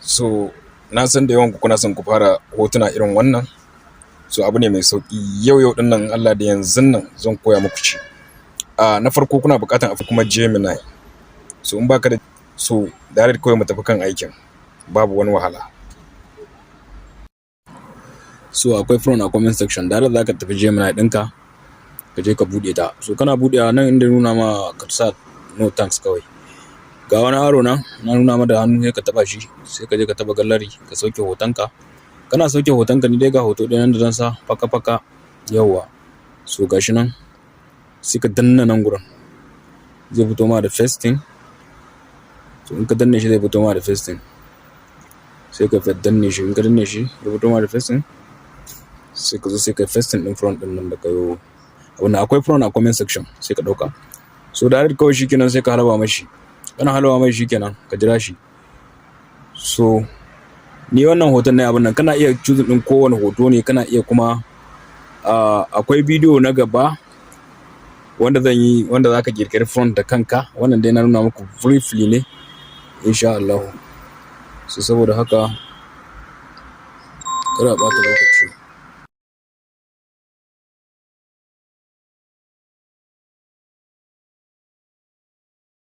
So na san da yawan ku kuna son ku fara hotuna irin wannan. So abu ne mai sauƙi. Yau din nan Allah da yanzun nan zan koya muku shi. Na farko kuna buƙatan abu kuma Gemini. So in baka da so direct kawai mu tafi kan aikin. Babu wani wahala. So akwai front a comment section. Direct zaka tafi Gemini ɗinka ka je ka buɗe ta. So kana buɗewa nan inda nuna ma ka sa no thanks kawai. Ga wani aro nan na nuna ma da hannu sai ka taba shi sai ka je ka taba gallery ka sauke hotonka. Kana sauke hotonka ni dai ga hoto ɗaya nan da zan sa faka yawa. So gashi nan sai ka danna nan gurin zai fito ma da first thing. So in ka danne shi zai fito ma da first thing. Sai ka danne shi in ka danne shi zai fito ma da first thing. Sai ka zo sai ka first thing din front din nan da kayo. Wannan akwai front a comment section sai ka dauka. So direct kawai shikenan sai ka halaba mashi. Kana halawa mai shikenan ka jira shi. So ni wannan hoton ne abin nan kana iya choose din kowane hoto ne kana iya kuma akwai bidiyo na gaba wanda zan yi wanda zaka kirkiri front da kanka. Wannan dai na nuna muku briefly ne insha Allah. So saboda haka kada ɓata lokaci.